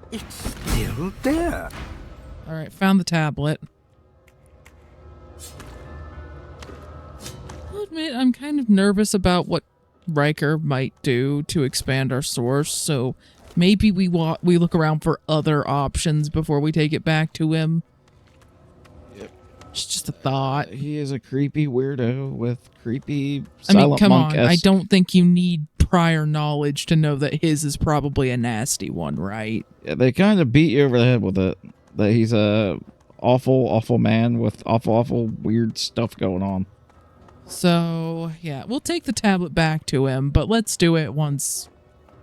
It's still there. All right, found the tablet. I'll admit, I'm kind of nervous about what Riker might do to expand our source, so maybe we look around for other options before we take it back to him. Yep. It's just a thought. He is a creepy weirdo with creepy silent come monk. on. I don't think you need prior knowledge to know that his is probably a nasty one, right? Yeah, they kind of beat you over the head with it. That he's a awful man with awful weird stuff going on. So, yeah, we'll take the tablet back to him, but let's do it once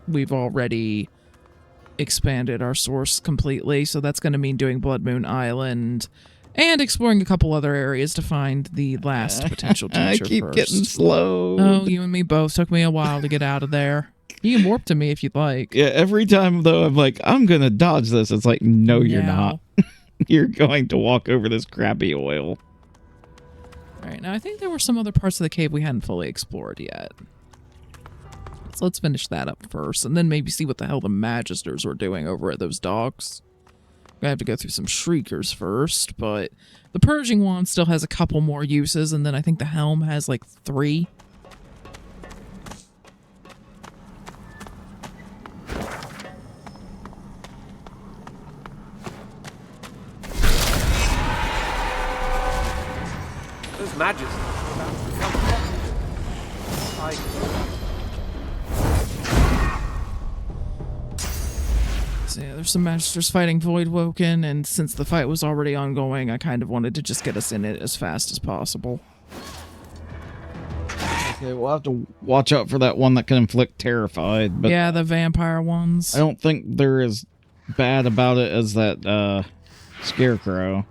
we've already expanded our source completely. So that's going to mean doing Blood Moon Island and exploring a couple other areas to find the last potential teacher I keep first. getting slowed. Oh, you and me both. Took me a while to get out of there. You can warp to me if you'd like. Yeah, every time, though, I'm like, I'm going to dodge this. It's like, no, you're not. You're going to walk over this crappy oil. All right, now I think there were some other parts of the cave we hadn't fully explored yet. So let's finish that up first, and then maybe see what the hell the Magisters were doing over at those docks. We're gonna have to go through some Shriekers first, but the Purging Wand still has a couple more uses, and then I think the Helm has like 3. Those Magisters are about to become So yeah, there's some Magisters fighting Voidwoken, and since the fight was already ongoing, I kind of wanted to just get us in it as fast as possible. Okay, we'll have to watch out for that one that can inflict Terrified. But yeah, the vampire ones. I don't think they're as bad about it as that Scarecrow.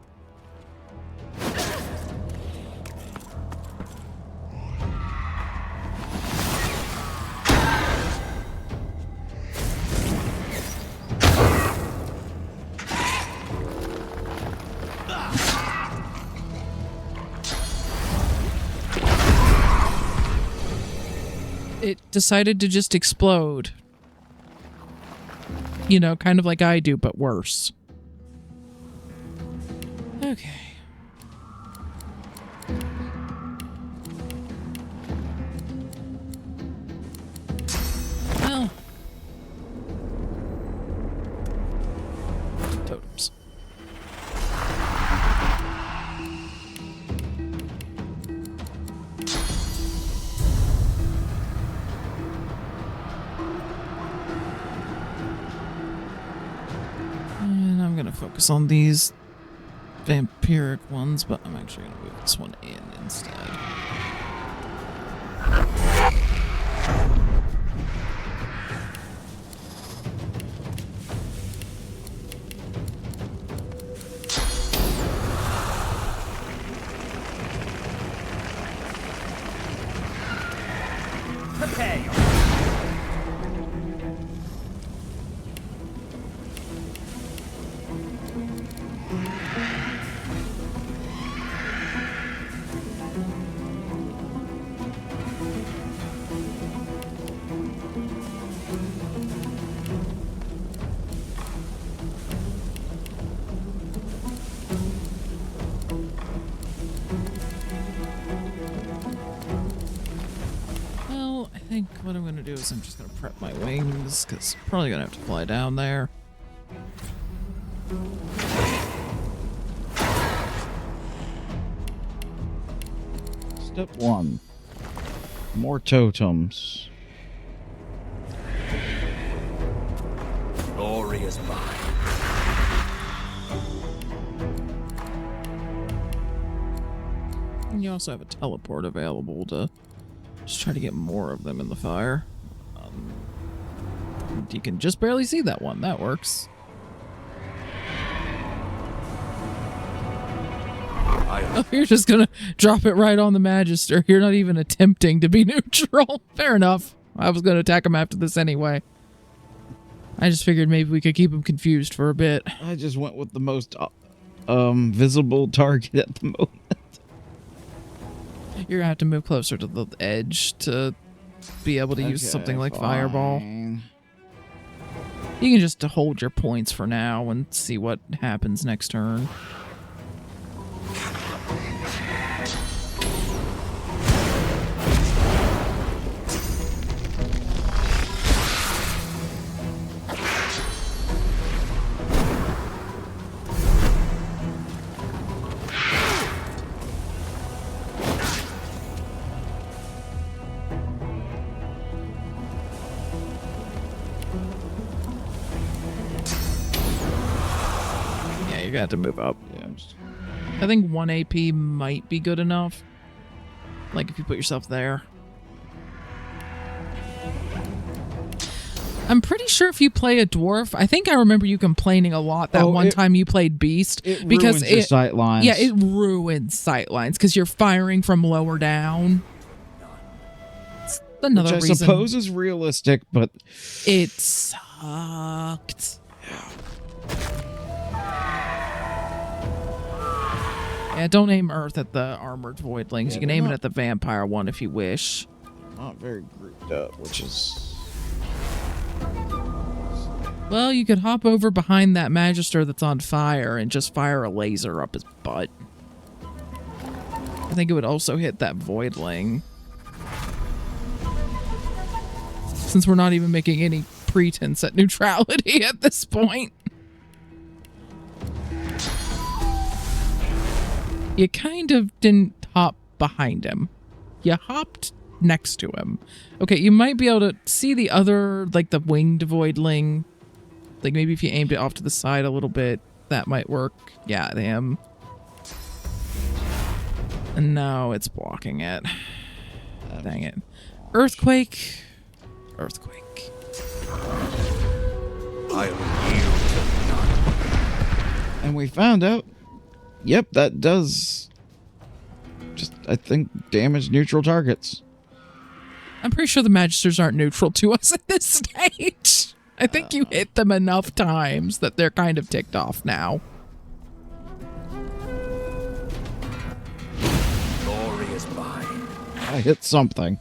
It decided to just explode. You know, kind of like I do, but worse. Okay. Well. Totems. And I'm gonna focus on these vampiric ones, but I'm actually gonna move this one in instead. prepare. Well, I think what I'm gonna do is I'm just gonna prep my wings, because I'm probably gonna have to fly down there. Step 1. More totems. Glory is mine. And you also have a teleport available to just try to get more of them in the fire. You can just barely see that one. That works. Oh, you're just gonna drop it right on the Magister. You're not even attempting to be neutral. Fair enough. I was gonna attack him after this anyway. I just figured maybe we could keep him confused for a bit. I just went with the most visible target at the moment. You're gonna have to move closer to the edge to be able to use something like Fireball. fine. You can just hold your points for now and see what happens next turn. You're gonna have to move up. Yeah, I'm just... I think 1 AP might be good enough. Like if you put yourself there. I'm pretty sure if you play a dwarf, I think I remember you complaining a lot that one time you played Beast. It because ruins your sight lines. Yeah, it ruins sight lines because you're firing from lower down. It's another Which I reason. suppose is realistic, but It sucked. Yeah, don't aim Earth at the armored voidlings. Yeah, You can they're aim it not- at the vampire one if you wish. not very grouped up, which is... Well, you could hop over behind that Magister that's on fire and just fire a laser up his butt. I think it would also hit that voidling. Since we're not even making any pretense at neutrality at this point. You kind of didn't hop behind him. You hopped next to him. Okay, you might be able to see the other, like the winged voidling. Like maybe if you aimed it off to the side a little bit, that might work. Yeah, him. And no, it's blocking it. Dang it. Earthquake. Earthquake. I will yield to none. And we found out, yep, that does just, I think, damage neutral targets. I'm pretty sure the Magisters aren't neutral to us at this stage. I think you hit them enough times that they're kind of ticked off now. Glory is mine. I hit something.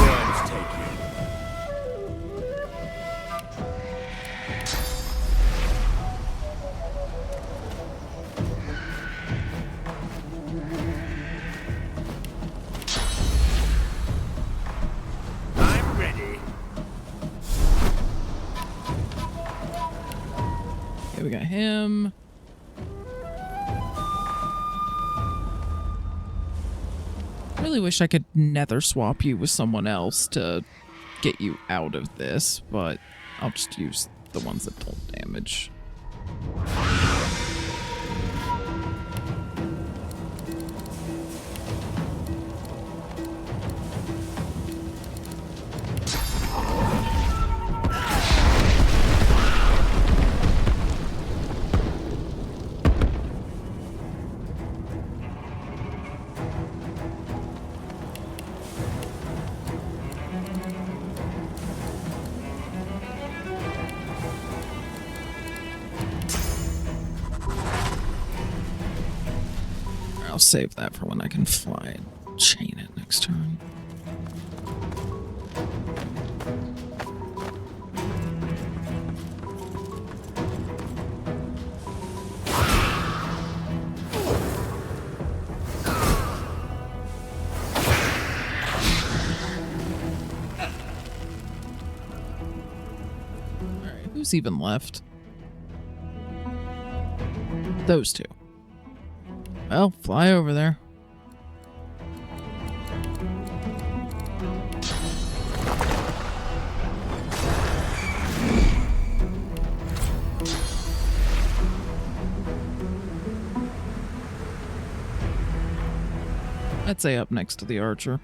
Worms take you. I'm ready. Okay, we got him. I really wish I could nether swap you with someone else to get you out of this, but I'll just use the ones that don't damage. I'll save that for when I can fly and chain it next turn. Alright, who's even left? Those two. Well, fly over there. I'd say up next to the archer.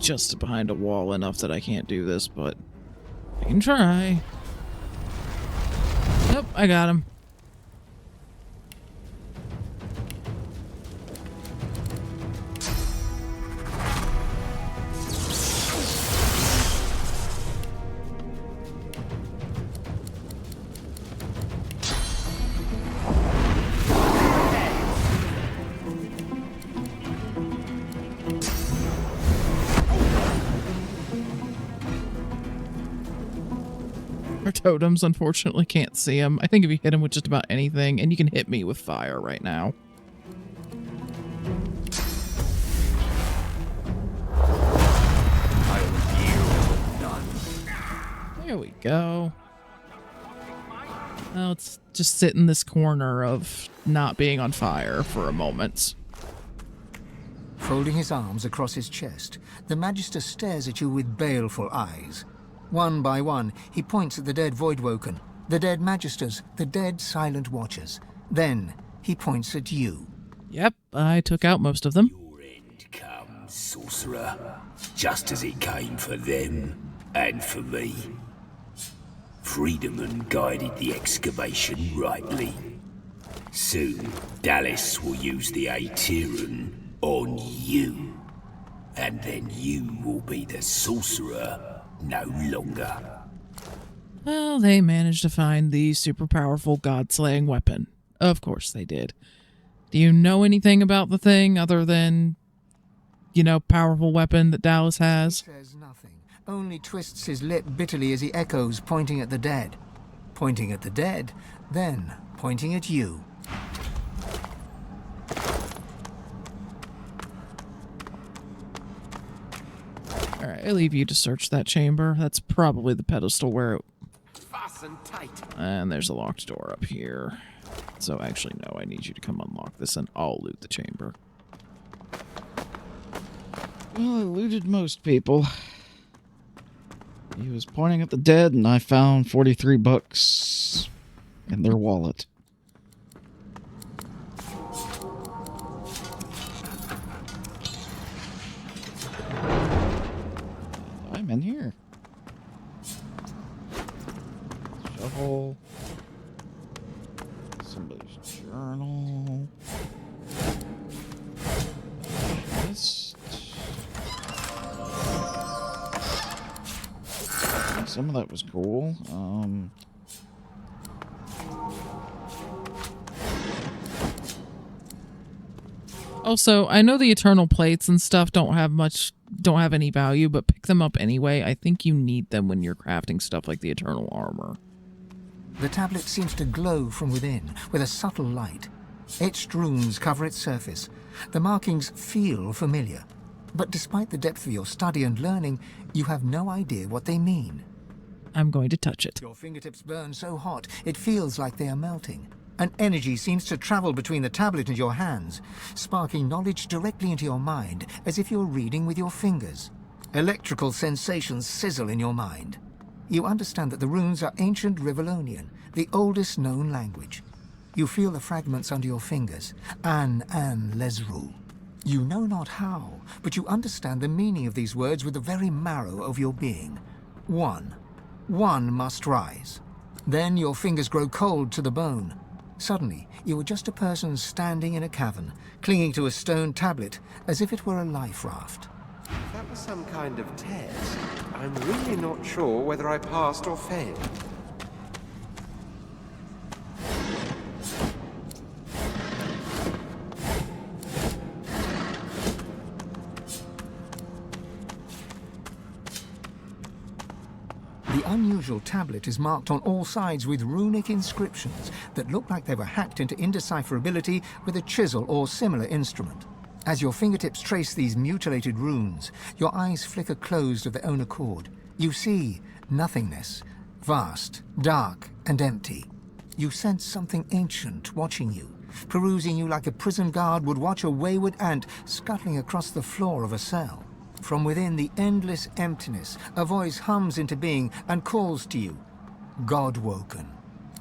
just behind a wall enough that I can't do this, but I can try. Nope, I got him. Our totems, unfortunately, can't see him. I think if you hit him with just about anything, and you can hit me with fire right now. There we go. Now let's just sit in this corner of not being on fire for a moment. Folding his arms across his chest, the Magister stares at you with baleful eyes. One by one, he points at the dead Voidwoken, the dead Magisters, the dead Silent Watchers. Then, he points at you. Yep, I took out most of them. Your end comes, sorcerer, just as it came for them and for me. Friedemann guided the excavation rightly. Soon, Dallas will use the Aetherin on you. And then you will be the sorcerer no longer. Well, they managed to find the super powerful god-slaying weapon. Of course they did. Do you know anything about the thing other than, you know, powerful weapon that Dallas has? He says nothing, only twists his lip bitterly as he echoes, pointing at the dead. Pointing at the dead, then pointing at you. Alright, I leave you to search that chamber. That's probably the pedestal where it... Fasten tight. And there's a locked door up here. So actually, no, I need you to come unlock this and I'll loot the chamber. Well, I looted most people. He was pointing at the dead, and I found 43 bucks in their wallet. I'm in here. Shovel. Somebody's journal. Chest. Some of that was cool. Also, I know the eternal plates and stuff don't have any value, but pick them up anyway. I think you need them when you're crafting stuff like the eternal armor. The tablet seems to glow from within with a subtle light. Etched runes cover its surface. The markings feel familiar, but despite the depth of your study and learning, you have no idea what they mean. I'm going to touch it. Your fingertips burn so hot, it feels like they are melting. An energy seems to travel between the tablet and your hands, sparking knowledge directly into your mind, as if you're reading with your fingers. Electrical sensations sizzle in your mind. You understand that the runes are ancient Rivellonian, the oldest known language. You feel the fragments under your fingers, An Lesru. You know not how, but you understand the meaning of these words with the very marrow of your being. One must rise. Then your fingers grow cold to the bone. Suddenly, you are just a person standing in a cavern, clinging to a stone tablet, as if it were a life raft. If that was some kind of test, I'm really not sure whether I passed or failed. The unusual tablet is marked on all sides with runic inscriptions that look like they were hacked into indecipherability with a chisel or similar instrument. As your fingertips trace these mutilated runes, your eyes flicker closed of their own accord. You see nothingness, vast, dark, and empty. You sense something ancient watching you, perusing you like a prison guard would watch a wayward ant scuttling across the floor of a cell. From within the endless emptiness, a voice hums into being and calls to you, Godwoken.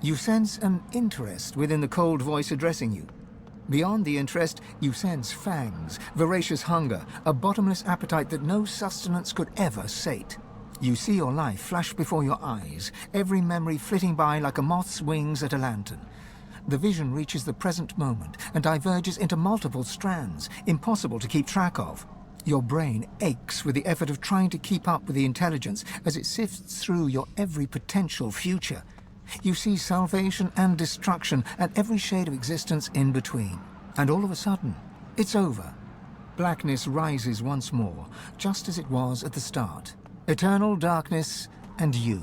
You sense an interest within the cold voice addressing you. Beyond the interest, you sense fangs, voracious hunger, a bottomless appetite that no sustenance could ever sate. You see your life flash before your eyes, every memory flitting by like a moth's wings at a lantern. The vision reaches the present moment and diverges into multiple strands, impossible to keep track of. Your brain aches with the effort of trying to keep up with the intelligence as it sifts through your every potential future. You see salvation and destruction and every shade of existence in between. And all of a sudden, it's over. Blackness rises once more, just as it was at the start. Eternal darkness and you.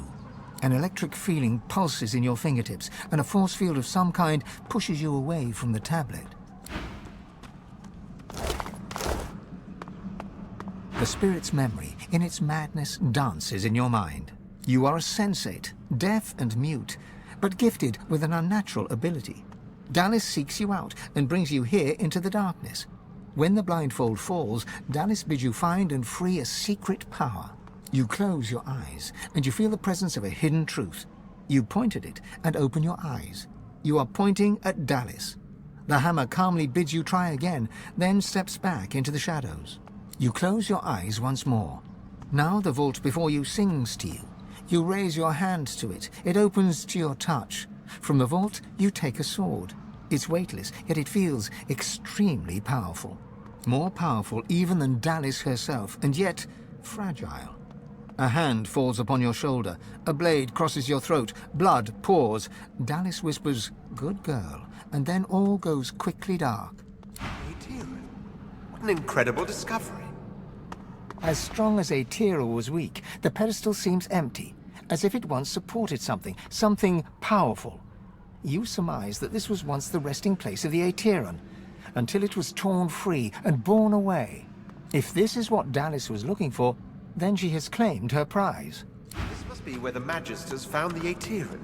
An electric feeling pulses in your fingertips, and a force field of some kind pushes you away from the tablet. The spirit's memory, in its madness, dances in your mind. You are a sensate, deaf and mute, but gifted with an unnatural ability. Dallas seeks you out and brings you here into the darkness. When the blindfold falls, Dallas bids you find and free a secret power. You close your eyes, and you feel the presence of a hidden truth. You point at it and open your eyes. You are pointing at Dallas. The hammer calmly bids you try again, then steps back into the shadows. You close your eyes once more. Now the vault before you sings to you. You raise your hand to it. It opens to your touch. From the vault, you take a sword. It's weightless, yet it feels extremely powerful. More powerful even than Dallas herself, and yet fragile. A hand falls upon your shoulder. A blade crosses your throat. Blood pours. Dallas whispers, "Good girl," and then all goes quickly dark. Aetherin. What an incredible discovery. As strong as Aetherin was weak, the pedestal seems empty, as if it once supported something powerful. You surmise that this was once the resting place of the Aetherin, until it was torn free and borne away. If this is what Dallas was looking for, then she has claimed her prize. This must be where the Magisters found the Aetherin.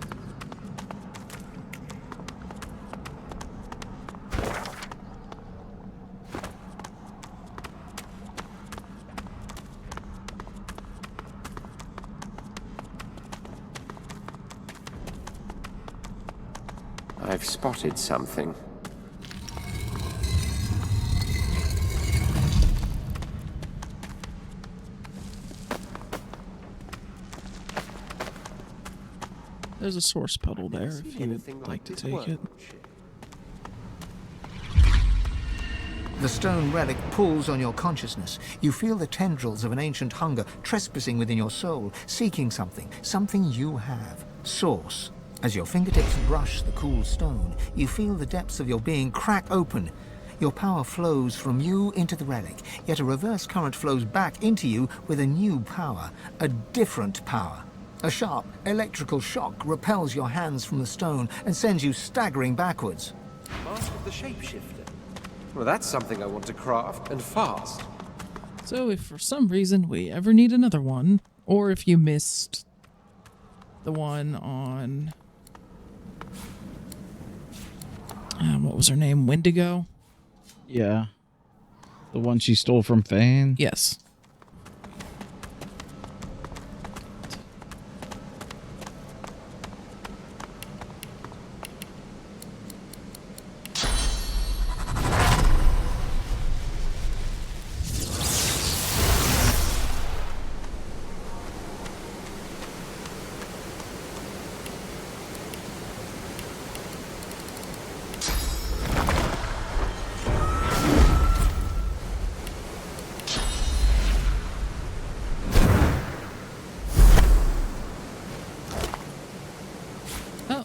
I've spotted something. There's a source puddle there if you would like to take it. The stone relic pulls on your consciousness. You feel the tendrils of an ancient hunger trespassing within your soul, seeking something you have. Source. As your fingertips brush the cool stone, you feel the depths of your being crack open. Your power flows from you into the relic, yet a reverse current flows back into you with a new power, a different power. A sharp electrical shock repels your hands from the stone and sends you staggering backwards. Mask of the Shapeshifter. Well, that's something I want to craft, and fast. So if for some reason we ever need another one, or if you missed the one on... what was her name? Wendigo? Yeah. The one she stole from Fane? Yes.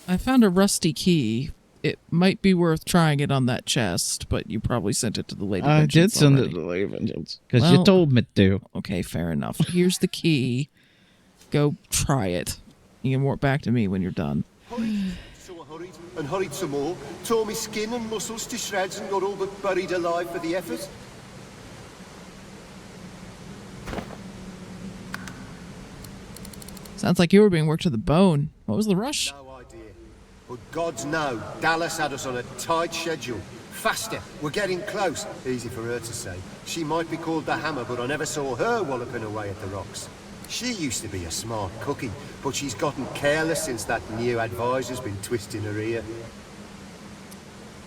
I found a rusty key. It might be worth trying it on that chest, but you probably sent it to the Lady Vengeance. I did send already. it to the Lady Vengeance because you told me to. Okay, fair enough. Here's the key. Go try it. You can walk back to me when you're done. So I hurried and hurried some more, tore me skin and muscles to shreds and got all but buried alive for the effort. Sounds like you were being worked to the bone. What was the rush? No idea. But gods know, Dallas had us on a tight schedule. Faster, we're getting close. Easy for her to say. She might be called the Hammer, but I never saw her walloping away at the rocks. She used to be a smart cookie, but she's gotten careless since that new advisor's been twisting her ear.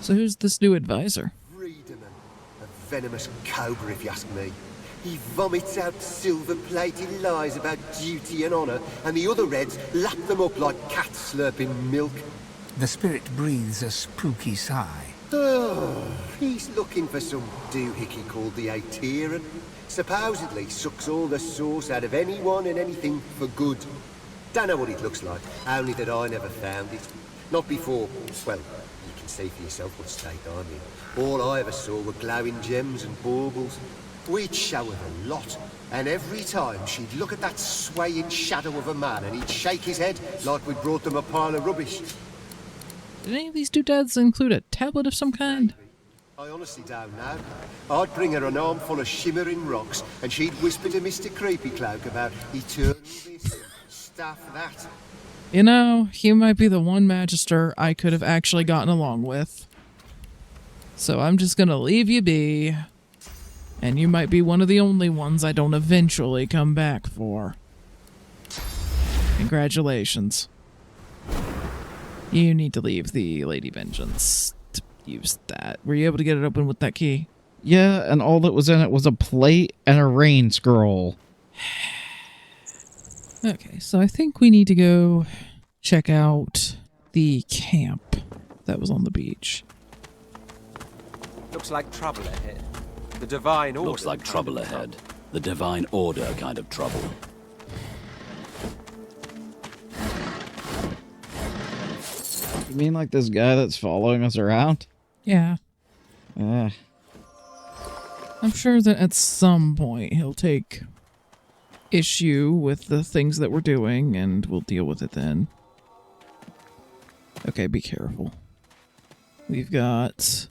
So who's this new advisor? Freedman, a venomous cobra if you ask me. He vomits out silver-plated lies about duty and honour, and the other Reds lap them up like cats slurping milk. The spirit breathes a spooky sigh. Oh, he's looking for some doohickey called the Aetheran. Supposedly sucks all the sauce out of anyone and anything for good. Don't know what it looks like, only that I never found it. Not before, well, you can see for yourself what state I'm in. All I ever saw were glowing gems and baubles. We'd show her a lot, and every time she'd look at that swaying shadow of a man and he'd shake his head like we'd brought them a pile of rubbish. Did any of these doodads include a tablet of some kind? I honestly don't know. I'd bring her an armful of shimmering rocks, and she'd whisper to Mr. Creepy Cloak about eternal this and stuff that. You know, he might be the one Magister I could have actually gotten along with. So I'm just gonna leave you be. And you might be one of the only ones I don't eventually come back for. Congratulations. You need to leave the Lady Vengeance to use that. Were you able to get it open with that key? Yeah, and all that was in it was a plate and a rain scroll. Okay, so I think we need to go check out the camp that was on the beach. Looks like trouble ahead. The Divine Order. Looks like trouble ahead. The Divine Order kind of trouble. You mean like this guy that's following us around? Yeah. Yeah. I'm sure that at some point he'll take issue with the things that we're doing, and we'll deal with it then. Okay, be careful. We've got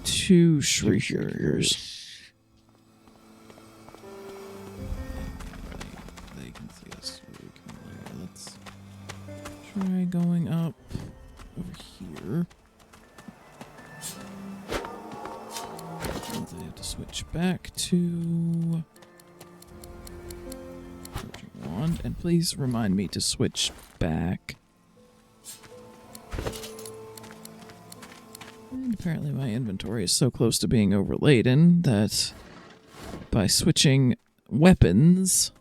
2 Shriekers. They can see us. Let's try going up over here. I have to switch back to wand, and please remind me to switch back. And apparently my inventory is so close to being overladen that by switching weapons,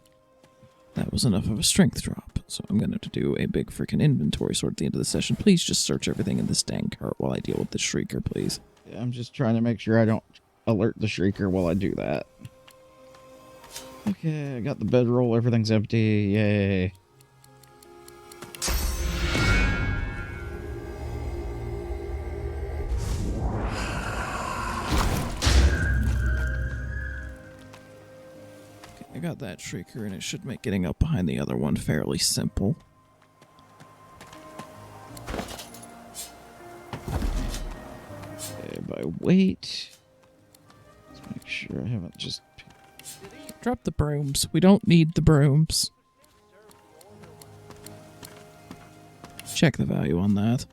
that was enough of a strength drop. So I'm going to do a big freaking inventory sort at the end of the session. Please just search everything in this dang cart while I deal with the Shrieker, please. Yeah, I'm just trying to make sure I don't alert the Shrieker while I do that. Okay, I got the bedroll. Everything's empty. Yay. I got that Shrieker, and it should make getting up behind the other one fairly simple. Okay, by weight. Let's make sure I haven't just... Drop the brooms. We don't need the brooms. Check the value on that.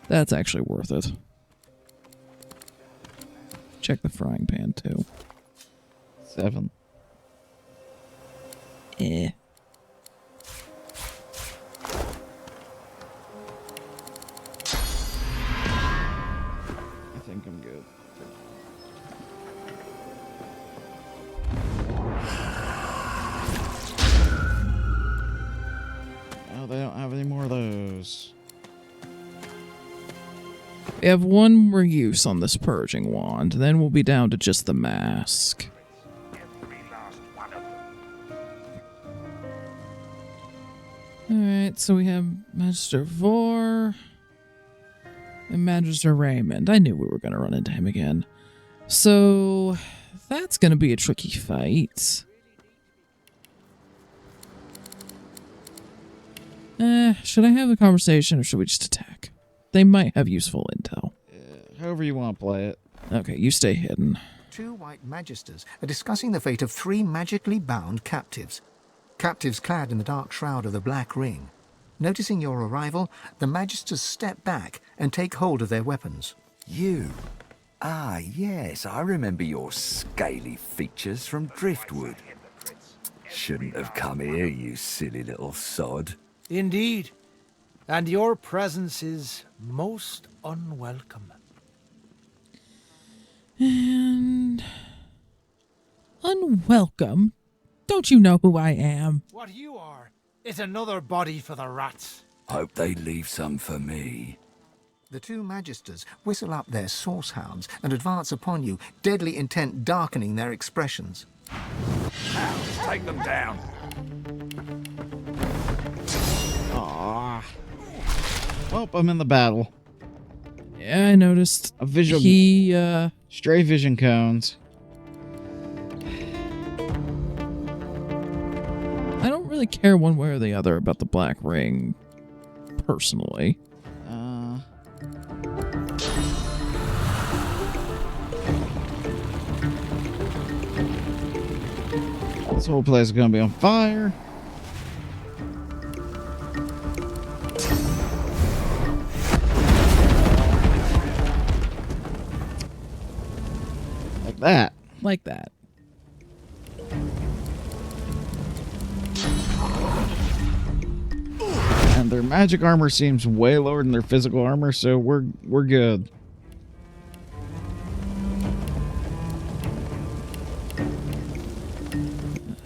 That's actually worth it. Check the frying pan, too. 7. Eh. I think I'm good. Oh, they don't have any more of those. We have one more use on this purging wand, then we'll be down to just the mask. Alright, so we have Magister Vor and Magister Raymond. I knew we were going to run into him again. So, that's going to be a tricky fight. Should I have the conversation or should we just attack? They might have useful intel. However you want to play it. Okay, you stay hidden. 2 white magisters are discussing the fate of 3 magically bound captives. Captives clad in the dark shroud of the Black Ring. Noticing your arrival, the magisters step back and take hold of their weapons. You? Ah, yes, I remember your scaly features from Driftwood. Shouldn't have come here, you silly little sod. Indeed. and your presence is most unwelcome. And unwelcome. Don't you know who I am? What you are is another body for the rats. Hope they leave some for me. The two magisters whistle up their source hounds and advance upon you, deadly intent darkening their expressions. Hounds, take them down. Aww. Well, I'm in the battle. Yeah, I noticed. A visual. Stray vision cones. I don't really care one way or the other about the black ring, personally. This whole place is gonna be on fire. Like that. Like that. And their magic armor seems way lower than their physical armor, so we're good.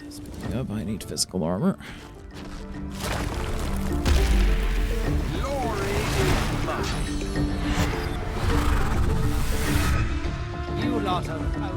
Speaking of, I need physical armor. Glory is mine. You lot of out.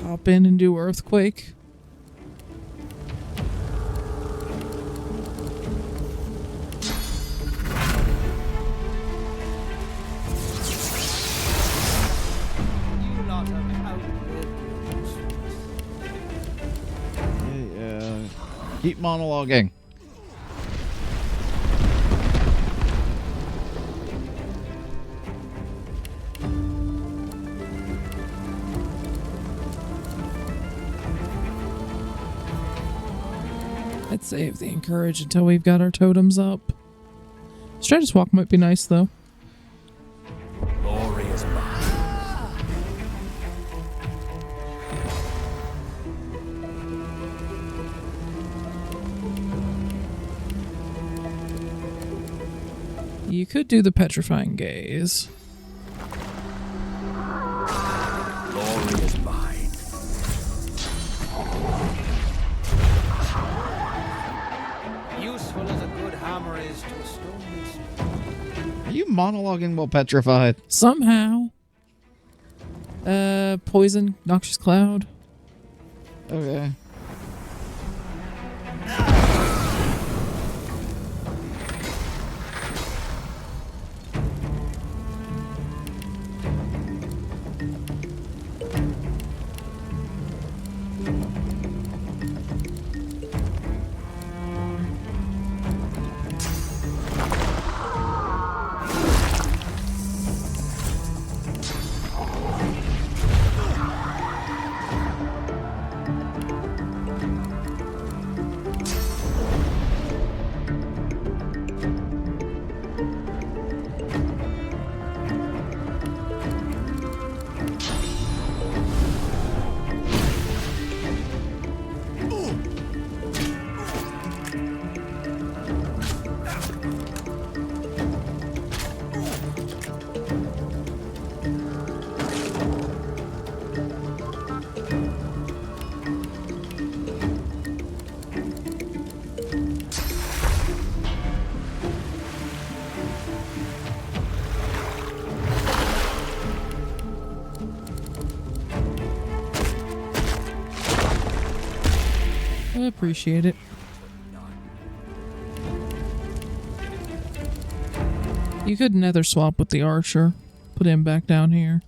Hop in and do earthquake. You lot have outlived your Yeah. Keep monologuing. I'd save the encourage until we've got our totems up. Stratus walk might be nice though. Glory is mine. You could do the petrifying gaze. Glory is mine. useful as a good hammer is to a stone. Are you monologuing while petrified? Somehow. Poison, noxious cloud. Okay. I appreciate it. You could nether swap with the archer. Put him back down here.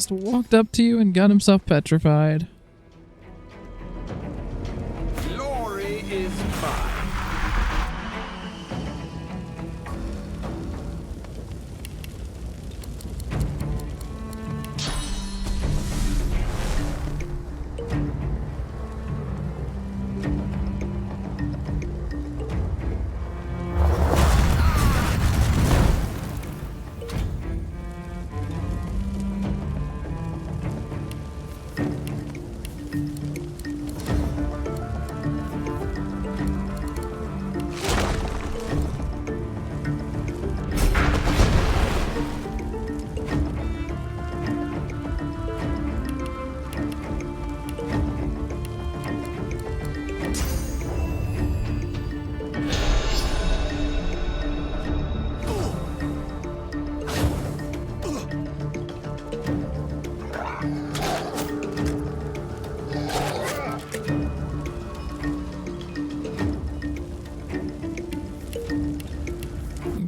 just walked up to you and got himself petrified. Glory is mine.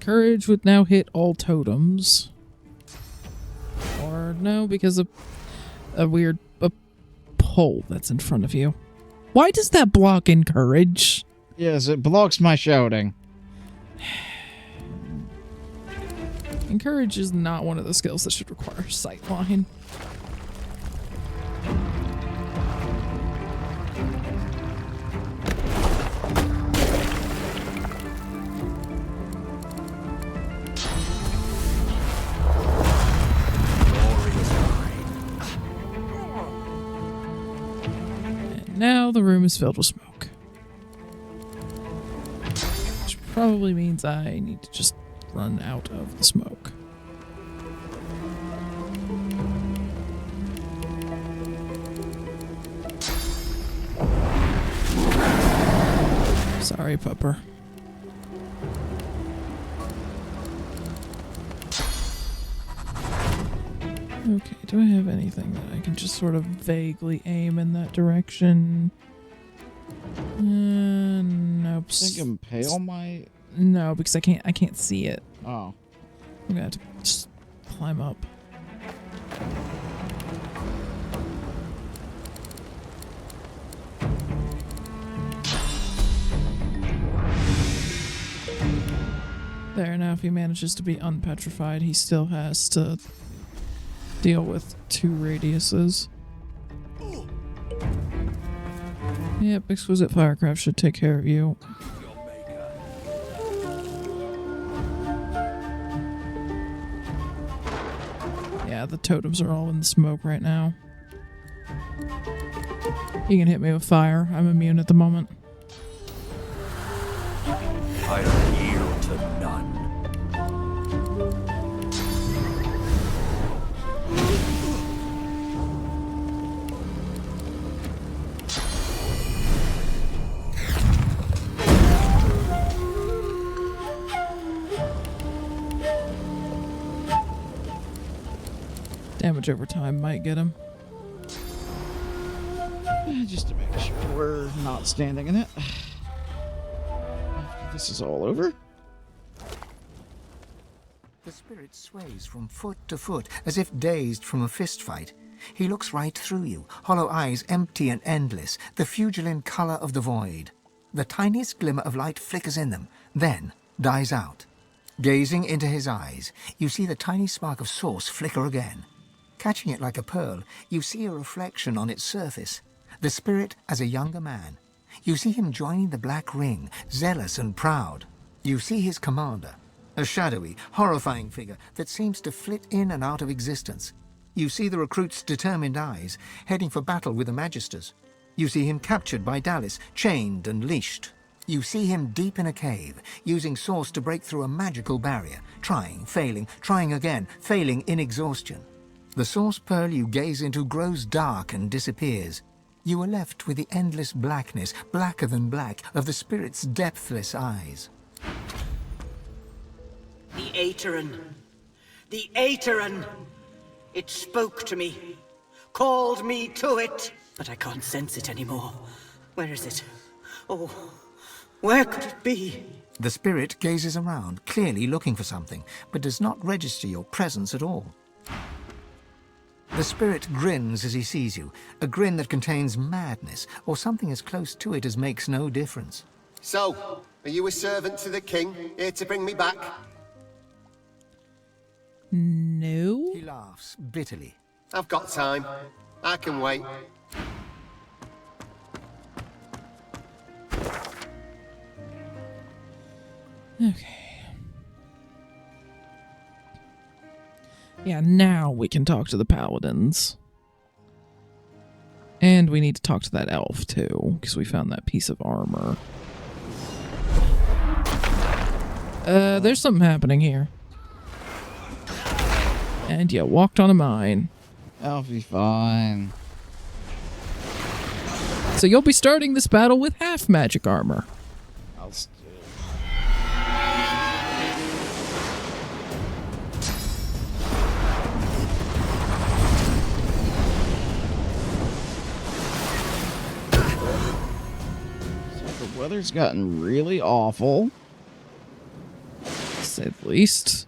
Courage would now hit all totems. Or no, because of a weird pole that's in front of you. Why does that block encourage? Yes, it blocks my shouting. Encourage is not one of the skills that should require sightline. Now the room is filled with smoke. Which probably means I need to just run out of the smoke. Sorry, pupper. Okay, do I have anything that I can just sort of vaguely aim in that direction? Nope. I think impale my... No, because I can't see it. Oh. I'm gonna have to just climb up. There, now if he manages to be unpetrified, he still has to deal with 2 radiuses. Yep, exquisite firecraft should take care of you. Yeah, the totems are all in the smoke right now. You can hit me with fire. I'm immune at the moment. I don't yield to none. Damage over time might get him. Just to make sure we're not standing in it. After this is all over. The spirit sways from foot to foot, as if dazed from a fist fight. He looks right through you, hollow eyes empty and endless, the fugiline color of the void. The tiniest glimmer of light flickers in them, then dies out. Gazing into his eyes, you see the tiny spark of source flicker again. Catching it like a pearl, you see a reflection on its surface. The spirit as a younger man. You see him joining the Black Ring, zealous and proud. You see his commander, a shadowy, horrifying figure that seems to flit in and out of existence. You see the recruit's determined eyes, heading for battle with the Magisters. You see him captured by Dallas, chained and leashed. You see him deep in a cave, using source to break through a magical barrier, trying, failing, trying again, failing in exhaustion. The source pearl you gaze into grows dark and disappears. You are left with the endless blackness, blacker than black, of the spirit's depthless eyes. The Aeteran. The Aeteran! It spoke to me. Called me to it. But I can't sense it anymore. Where is it? Oh, where could it be? The spirit gazes around, clearly looking for something, but does not register your presence at all. The spirit grins as he sees you, a grin that contains madness, or something as close to it as makes no difference. So, are you a servant to the king, here to bring me back? No. He laughs bitterly. I've got time. I can wait. Okay. Yeah, now we can talk to the paladins. And we need to talk to that elf, too, because we found that piece of armor. There's something happening here. And you walked on a mine. I'll be fine. So you'll be starting this battle with half magic armor. I'll still... So the weather's gotten really awful. To say the least.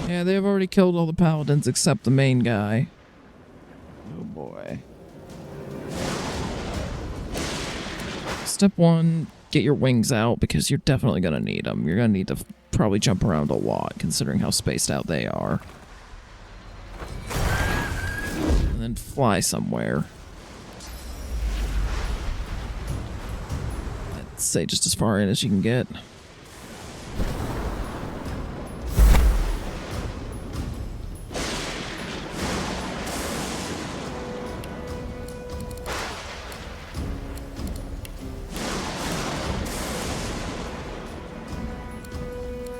Yeah, they've already killed all the paladins except the main guy. Oh boy. Step 1, get your wings out because you're definitely going to need them. You're going to need to probably jump around a lot considering how spaced out they are. And then fly somewhere. I'd say just as far in as you can get.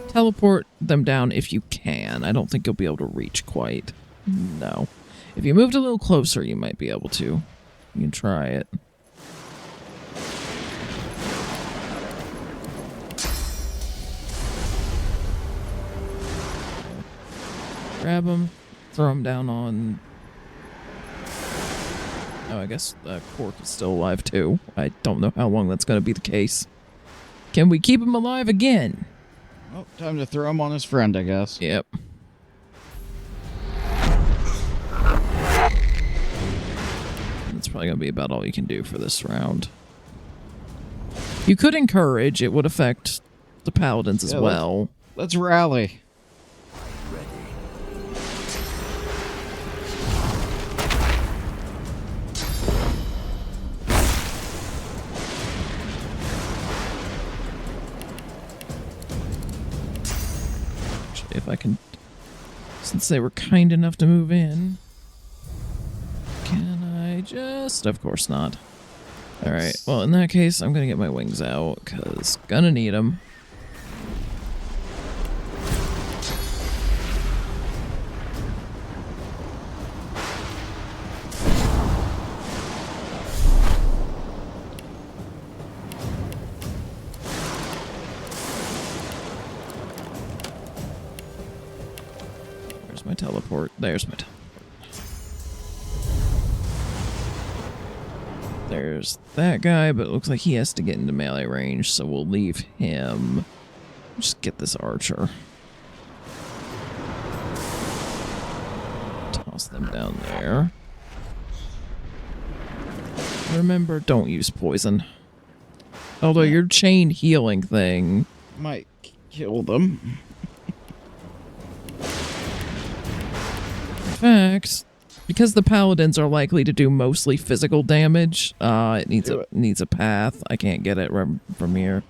Teleport them down if you can. I don't think you'll be able to reach quite. No. If you moved a little closer, you might be able to. You can try it. Grab them. Throw them down on... Oh, I guess Cork is still alive too. I don't know how long that's going to be the case. Can we keep him alive again? Well, time to throw him on his friend, I guess. Yep. That's probably going to be about all you can do for this round. You could encourage. It would affect the paladins as well. Let's rally. If I can, since they were kind enough to move in, can I just? Of course not. All right. Well, in that case, I'm gonna get my wings out because gonna need them. My teleport. There's my teleport. There's that guy, but it looks like he has to get into melee range, so we'll leave him. Just get this archer. Toss them down there. Remember, don't use poison. Although your chain healing thing might kill them. In fact, because the paladins are likely to do mostly physical damage, it needs a path. I can't get it from here.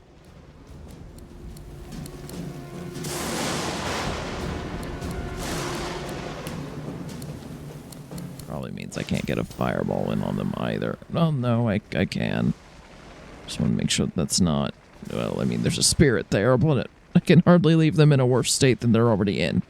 Probably means I can't get a fireball in on them either. Oh no, I can. Just want to make sure that's not... Well, I mean, there's a spirit there, but I can hardly leave them in a worse state than they're already in.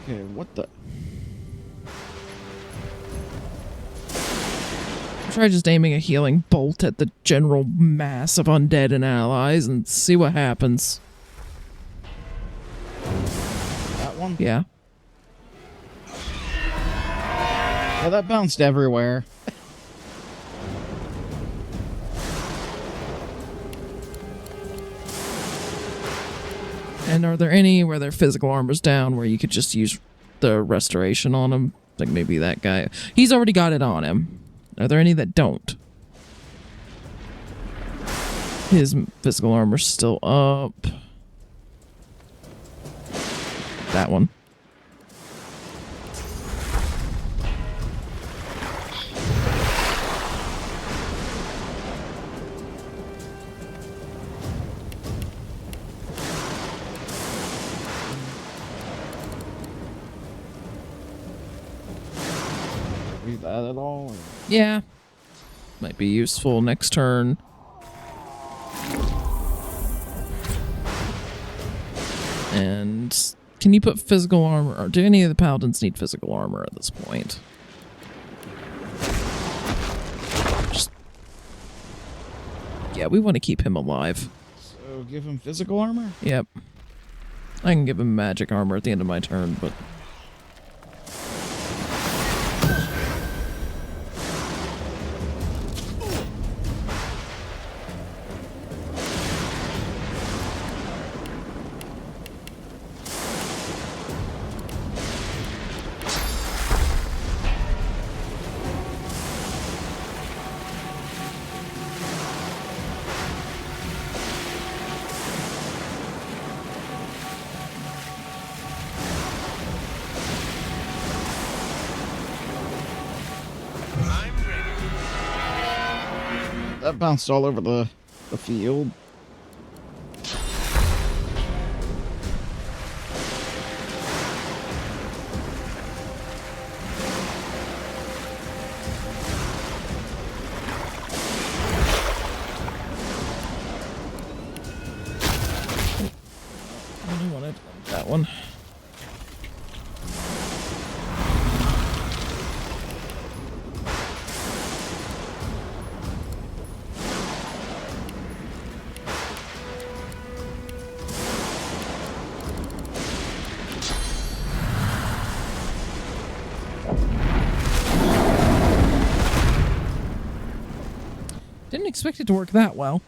Okay, what the? Try just aiming a healing bolt at the general mass of undead and allies and see what happens. That one? Yeah. Yeah, that bounced everywhere. And are there any where their physical armor's down where you could just use the restoration on them? Like maybe that guy. He's already got it on him. Are there any that don't? His physical armor's still up. That one. Read that at all? Or? Yeah. Might be useful next turn. And can you put physical armor, or do any of the paladins need physical armor at this point? Yeah, we want to keep him alive. So give him physical armor? Yep. I can give him magic armor at the end of my turn, but... That bounced all over the field. I wanted that one. Didn't expect it to work that well.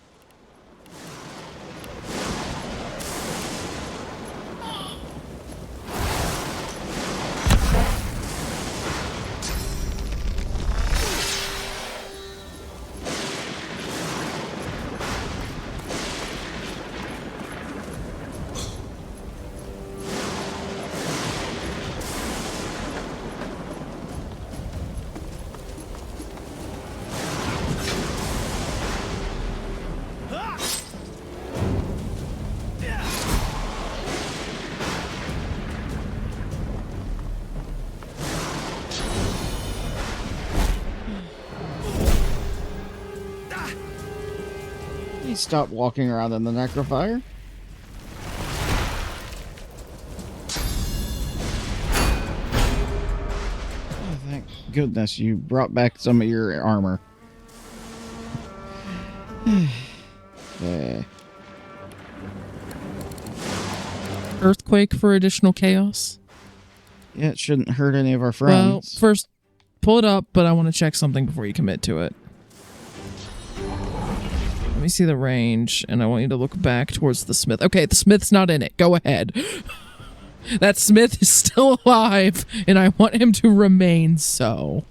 He stopped walking around in the necrofire. Oh, thank goodness you brought back some of your armor. Yeah. Earthquake for additional chaos. Yeah, it shouldn't hurt any of our Well, friends. first, pull it up, but I want to check something before you commit to it. Let me see the range, and I want you to look back towards the smith. Okay, the smith's not in it. Go ahead. That smith is still alive, and I want him to remain so.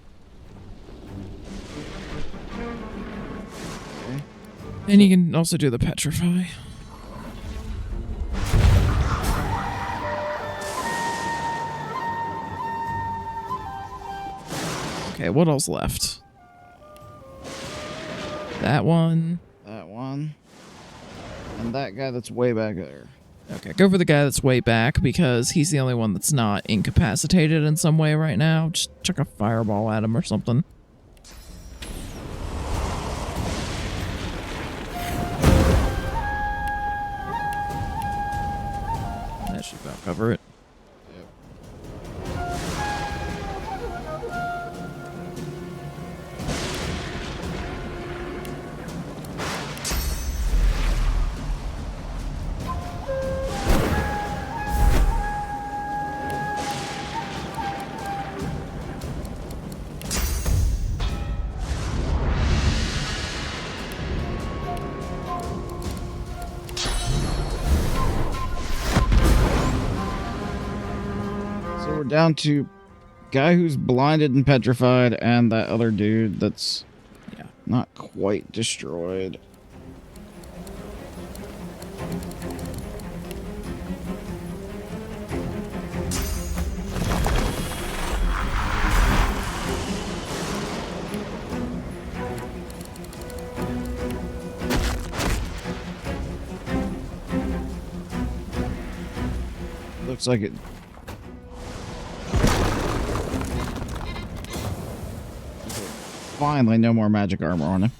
Okay. And you can also do the petrify. Okay, what else left? That one. That one. And that guy that's way back there. Okay, go for the guy that's way back because he's the only one that's not incapacitated in some way right now. Just chuck a fireball at him or something. That should about cover it. Yep. we're down to guy who's blinded and petrified, and that other dude that's not quite destroyed. Looks like it. Finally, no more magic armor on him.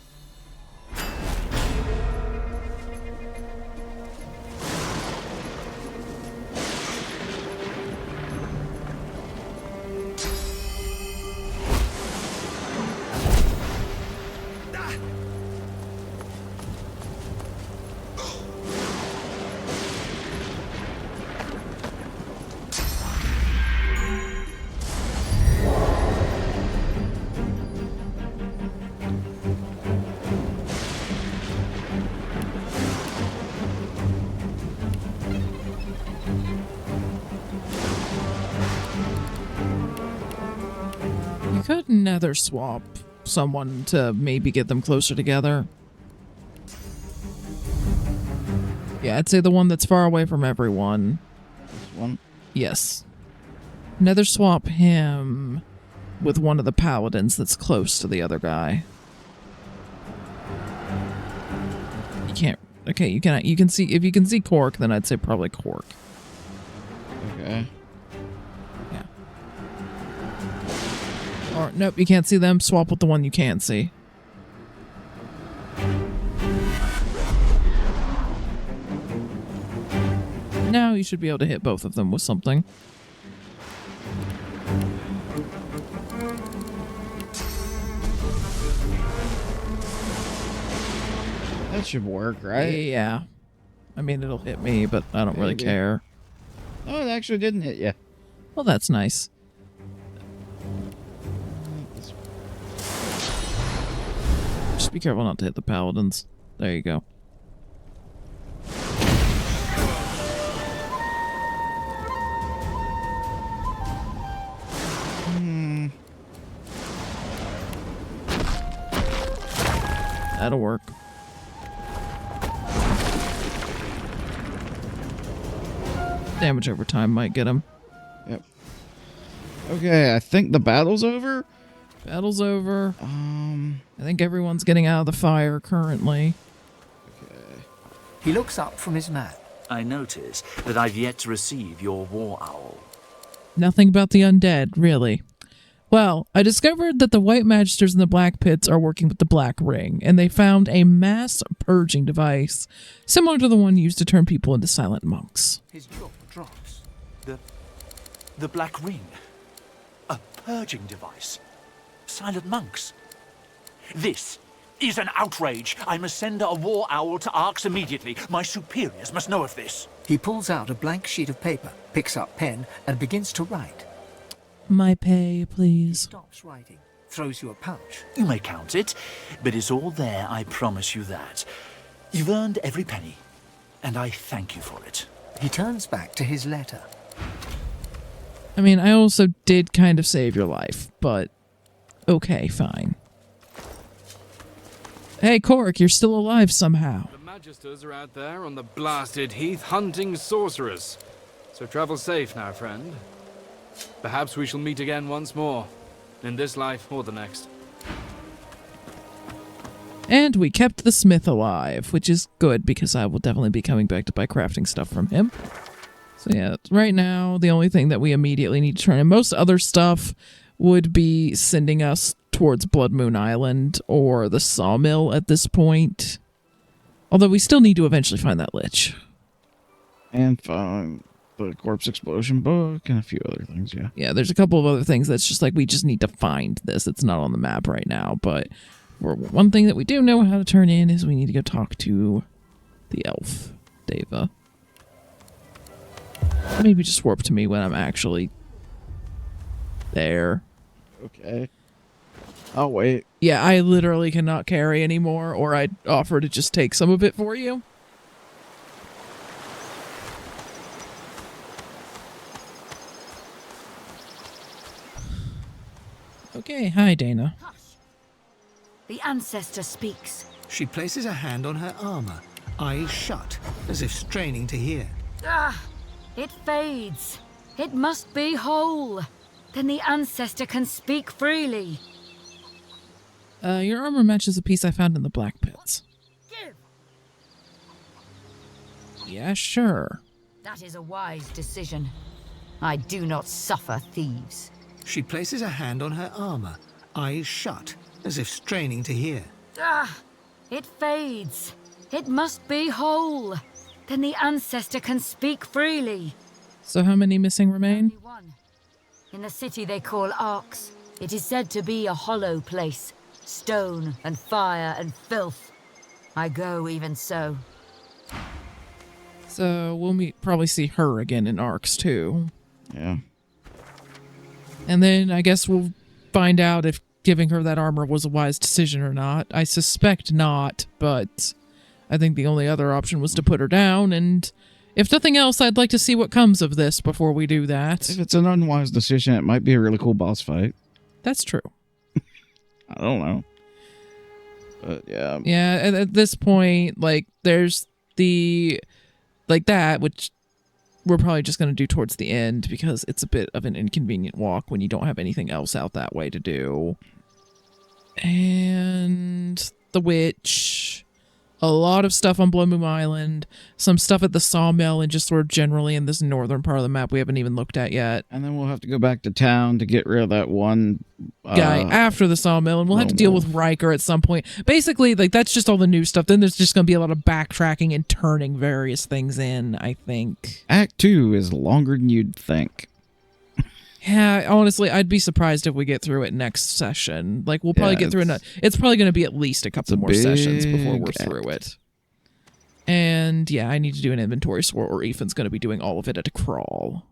Could nether swap someone to maybe get them closer together. Yeah, I'd say the one that's far away from everyone. This one? Yes. Nether swap him with one of the paladins that's close to the other guy. You can't. Okay, you can. You can see if you can see Cork, then I'd say probably Cork. Okay. Or, nope, you can't see them. Swap with the one you can see. Now you should be able to hit both of them with something. That should work, right? Yeah. I mean, it'll hit me, but I don't really care. Oh, it actually didn't hit you. Well, that's nice. Just be careful not to hit the paladins. There you go. That'll work. Damage over time might get him. Yep. Okay, I think the battle's over. Battle's over. I think everyone's getting out of the fire currently. Okay. He looks up from his map. I notice that I've yet to receive your war owl. Nothing about the undead, really. Well, I discovered that the White Magisters in the Black Pits are working with the Black Ring, and they found a mass purging device similar to the one used to turn people into silent monks. His jaw drops. The Black Ring? A purging device? Silent monks? This is an outrage. I must send a war owl to Arx immediately. My superiors must know of this. He pulls out a blank sheet of paper, picks up pen, and begins to write. My pay, please. Stops writing, throws you a pouch. You may count it, but it's all there, I promise you that. You've earned every penny, and I thank you for it. He turns back to his letter. I mean, I also did kind of save your life, but okay, fine. Hey, Cork, you're still alive somehow. The Magisters are out there on the blasted heath hunting sorcerers. So travel safe now, friend. Perhaps we shall meet again once more, in this life or the next. And we kept the smith alive, which is good because I will definitely be coming back to buy crafting stuff from him. So yeah, right now, the only thing that we immediately need to turn in, most other stuff would be sending us towards Blood Moon Island or the sawmill at this point. Although we still need to eventually find that lich. And find the corpse explosion book and a few other things, yeah. Yeah, there's a couple of other things that's just like we just need to find this. It's not on the map right now, but one thing that we do know how to turn in is we need to go talk to the elf, Deva. Maybe just warp to me when I'm actually there. Okay. I'll wait. Yeah, I literally cannot carry anymore, or I'd offer to just take some of it for you. Okay, hi, Dana. The ancestor speaks. She places a hand on her armor, eyes shut, as if straining to hear. Ah, it fades. It must be whole. Then the ancestor can speak freely. Your armor matches a piece I found in the Black Pits. Give. Yeah, sure. That is a wise decision. I do not suffer thieves. She places a hand on her armor, eyes shut, as if straining to hear. Ah, it fades. It must be whole. Then the ancestor can speak freely. So how many missing remain? Only one. In the city they call Arx. It is said to be a hollow place. Stone and fire and filth. I go even so. So we'll probably see her again in Arx too. Yeah. And then I guess we'll find out if giving her that armor was a wise decision or not. I suspect not, but I think the only other option was to put her down, and if nothing else, I'd like to see what comes of this before we do that. If it's an unwise decision, it might be a really cool boss fight. That's true. I don't know. But yeah. Yeah, at this point, like, there's the... like that, which we're probably just going to do towards the end because it's a bit of an inconvenient walk when you don't have anything else out that way to do. And the witch, a lot of stuff on Blood Moon Island, some stuff at the sawmill, and just sort of generally in this northern part of the map we haven't even looked at yet. And then we'll have to go back to town to get rid of that one guy after the sawmill, and we'll have to deal with Riker at some point. Basically, like, that's just all the new stuff. Then there's just going to be a lot of backtracking and turning various things in, I think. Act 2 is longer than you'd think. Yeah, honestly, I'd be surprised if we get through it next session. Like, we'll probably get through it. It's probably going to be at least a couple more sessions before we're through it. And yeah, I need to do an inventory sort, or Ethan's going to be doing all of it at a crawl.